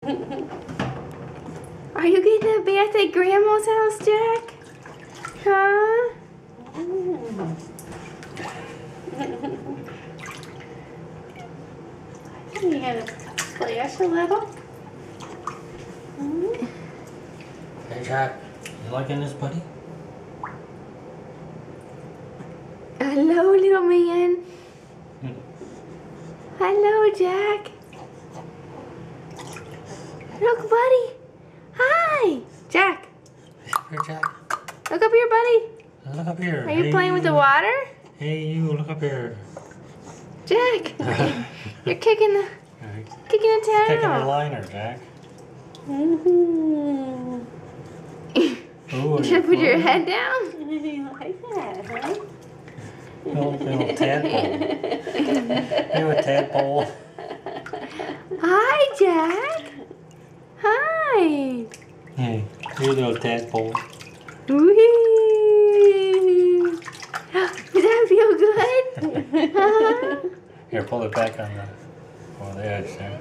Are you getting a bath at Grandma's house, Jack? Huh? You gotta splash a little. Hey Jack, you liking this, buddy? Hello, little man. Hello, Jack. Look, buddy. Hi, Jack. Here, Jack. Look up here, buddy. Look up here. Are you playing with the water? Hey, you, look up here. Jack, you're kicking the Kicking her tail. liner, Jack. Mm-hmm. Ooh, You should put your head down. You like that, huh? Little tadpole. You're a tadpole. Hi, Jack. Hi. Hey, you're a little tadpole. Whee! Does that feel good? Here, pull it back on the edge there.